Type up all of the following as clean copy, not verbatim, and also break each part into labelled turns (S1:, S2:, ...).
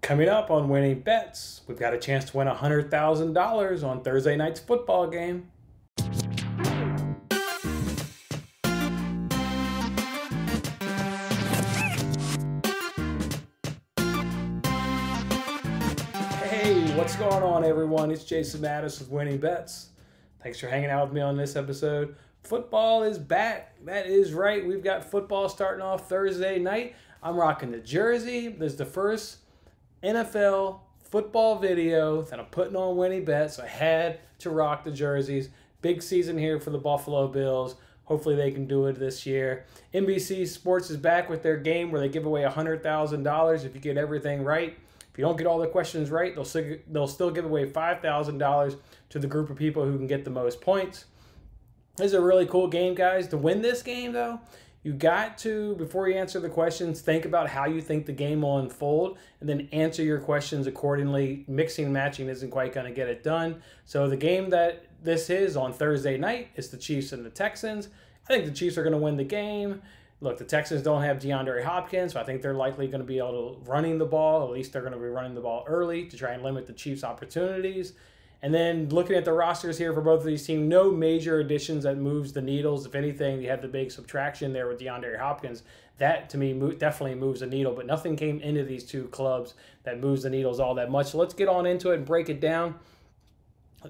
S1: Coming up on Winning Bets, we've got a chance to win $100,000 on Thursday night's football game. Hey, what's going on, everyone? It's Jason Mattis with Winning Bets. Thanks for hanging out with me on this episode. Football is back. That is right. We've got football starting off Thursday night. I'm rocking the jersey. This is the first NFL football video that I'm putting on Winning Bets. So I had to rock the jerseys. Big season here for the Buffalo Bills. Hopefully they can do it this year. NBC Sports is back with their game where they give away $100,000 if you get everything right. If you don't get all the questions right, they'll still give away $5,000 to the group of people who can get the most points. This is a really cool game, guys. To win this game, though, you got to, before you answer the questions, think about how you think the game will unfold and then answer your questions accordingly. Mixing and matching isn't quite going to get it done. So the game that this is on Thursday night is the Chiefs and the Texans. I think the Chiefs are going to win the game. Look, the Texans don't have DeAndre Hopkins, so I think they're likely going to be able to running the ball. At least they're going to be running the ball early to try and limit the Chiefs' opportunities. And then looking at the rosters here for both of these teams, no major additions that moves the needles. If anything, you had the big subtraction there with DeAndre Hopkins. That, to me, definitely moves the needle. But nothing came into these two clubs that moves the needles all that much. So let's get on into it and break it down.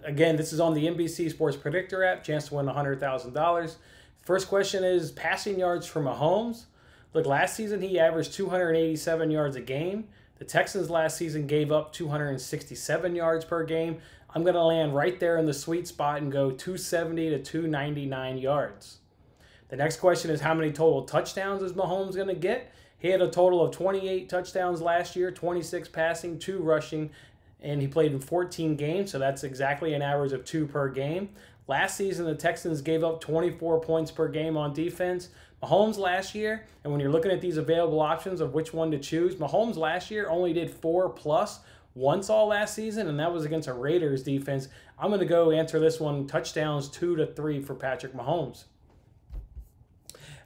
S1: Again, this is on the NBC Sports Predictor app. Chance to win $100,000. First question is passing yards for Mahomes. Look, last season he averaged 287 yards a game. The Texans last season gave up 267 yards per game. I'm going to land right there in the sweet spot and go 270 to 299 yards. The next question is how many total touchdowns is Mahomes going to get? He had a total of 28 touchdowns last year, 26 passing, 2 rushing, and he played in 14 games, so that's exactly an average of 2 per game. Last season, the Texans gave up 24 points per game on defense. Mahomes last year, and when you're looking at these available options of which one to choose, Mahomes last year only did 4+ once all last season, and that was against a Raiders defense. I'm going to go answer this one, touchdowns 2 to 3 for Patrick Mahomes.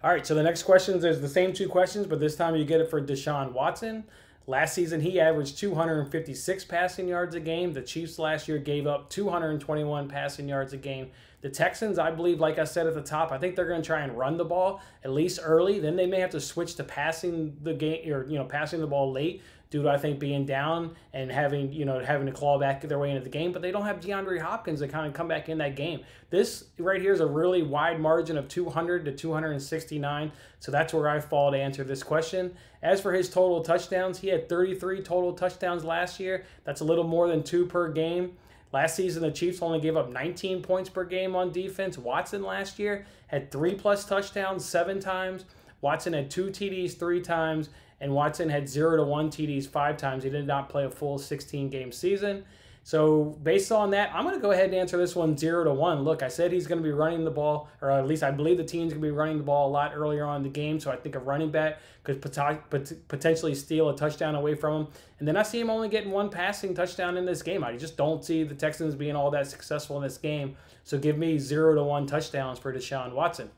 S1: All right, so the next questions, there's the same 2 questions, but this time you get it for Deshaun Watson. Last season, he averaged 256 passing yards a game. The Chiefs last year gave up 221 passing yards a game. The Texans, I believe, like I said at the top, I think they're going to try and run the ball at least early. Then they may have to switch to passing the game, or passing the ball late due to, I think, being down and having to claw back their way into the game. But they don't have DeAndre Hopkins to kind of come back in that game. This right here is a really wide margin of 200 to 269. So that's where I fall to answer this question. As for his total touchdowns, he had 33 total touchdowns last year. That's a little more than 2 per game. Last season, the Chiefs only gave up 19 points per game on defense. Watson last year had 3+ touchdowns 7 times. Watson had 2 TDs 3 times. And Watson had 0 to 1 TDs 5 times. He did not play a full 16-game season. So based on that, I'm going to go ahead and answer this one 0 to 1. Look, I said he's going to be running the ball, or at least I believe the team's going to be running the ball a lot earlier on in the game. So I think a running back could potentially steal a touchdown away from him. And then I see him only getting 1 passing touchdown in this game. I just don't see the Texans being all that successful in this game. So give me 0 to 1 touchdowns for Deshaun Watson.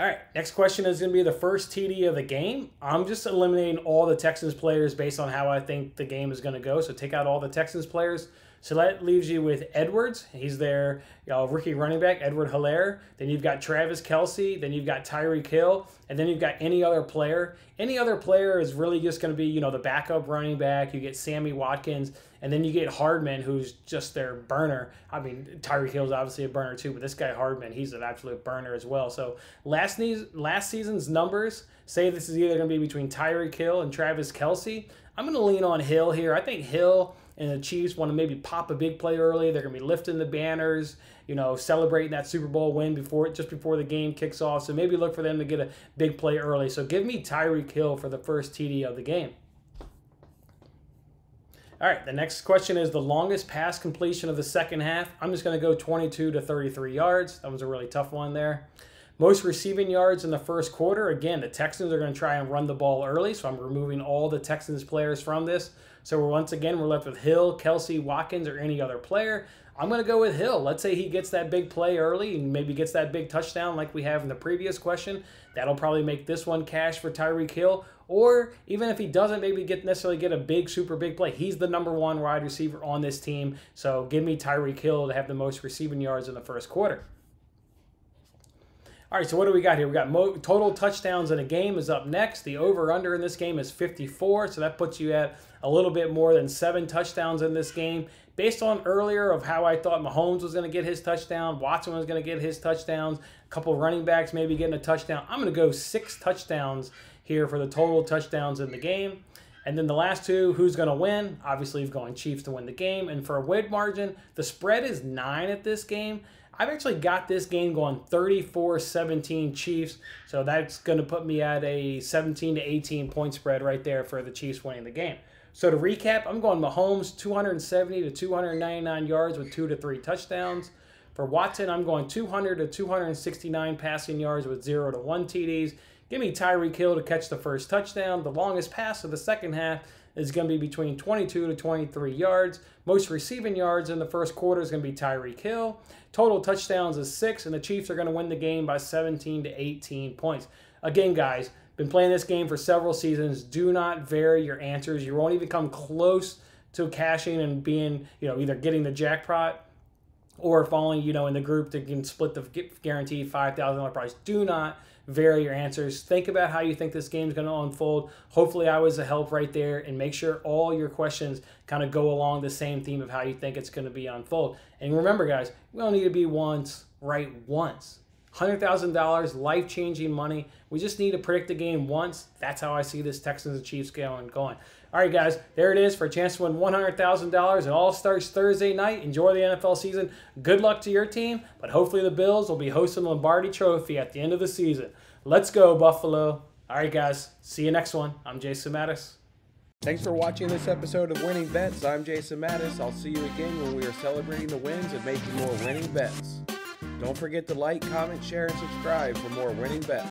S1: All right, next question is going to be the first TD of the game. I'm just eliminating all the Texans players based on how I think the game is going to go. So take out all the Texans players. So that leaves you with Edwards. He's their rookie running back, Edward Helaire. Then you've got Travis Kelce. Then you've got Tyreek Hill. And then you've got any other player. Any other player is really just going to be, the backup running back. You get Sammy Watkins. And then you get Hardman, who's just their burner. I mean, Tyreek Hill's obviously a burner too, but this guy Hardman, he's an absolute burner as well. So last season's numbers say this is either going to be between Tyreek Hill and Travis Kelce. I'm going to lean on Hill here. I think Hill and the Chiefs want to maybe pop a big play early. They're going to be lifting the banners, celebrating that Super Bowl win just before the game kicks off. So maybe look for them to get a big play early. So give me Tyreek Hill for the first TD of the game. All right, the next question is the longest pass completion of the second half. I'm just going to go 22 to 33 yards. That was a really tough one there. Most receiving yards in the first quarter. Again, the Texans are going to try and run the ball early, so I'm removing all the Texans players from this. So once again, we're left with Hill, Kelsey, Watkins, or any other player. I'm going to go with Hill. Let's say he gets that big play early and maybe gets that big touchdown like we have in the previous question. That'll probably make this one cash for Tyreek Hill. Or even if he doesn't maybe necessarily get a big, super big play, he's the number 1 wide receiver on this team. So give me Tyreek Hill to have the most receiving yards in the first quarter. All right, so what do we got here? We got total touchdowns in a game is up next. The over-under in this game is 54, so that puts you at a little bit more than 7 touchdowns in this game. Based on earlier of how I thought Mahomes was going to get his touchdown, Watson was going to get his touchdowns, a couple of running backs maybe getting a touchdown, I'm going to go 6 touchdowns here for the total touchdowns in the game. And then the last two, who's going to win? Obviously, he's going Chiefs to win the game. And for a win margin, the spread is 9 at this game. I've actually got this game going 34-17 Chiefs, so that's going to put me at a 17 to 18 point spread right there for the Chiefs winning the game. So to recap, I'm going Mahomes 270 to 299 yards with 2 to 3 touchdowns. For Watson, I'm going 200 to 269 passing yards with 0 to 1 TDs. Give me Tyreek Hill to catch the first touchdown. The longest pass of the second half is going to be between 22 to 23 yards. Most receiving yards in the first quarter is going to be Tyreek Hill. Total touchdowns is 6, and the Chiefs are going to win the game by 17 to 18 points. Again, guys, been playing this game for several seasons. Do not vary your answers. You won't even come close to cashing and being, either getting the jackpot or falling, in the group that can split the guaranteed $5,000 prize. Do not vary your answers. Think about how you think this game is going to unfold. Hopefully I was a help right there, and make sure all your questions kind of go along the same theme of how you think it's going to be unfold. And remember, guys, we don't need to be right once. $100,000, life-changing money. We just need to predict the game once. That's how I see this Texans and Chiefs going. All right, guys, there it is for a chance to win $100,000. It all starts Thursday night. Enjoy the NFL season. Good luck to your team, but hopefully the Bills will be hosting the Lombardi Trophy at the end of the season. Let's go, Buffalo. All right, guys, see you next one. I'm Jason Mattis.
S2: Thanks for watching this episode of Winning Bets. I'm Jason Mattis. I'll see you again when we are celebrating the wins and making more winning bets. Don't forget to like, comment, share, and subscribe for more winning bets.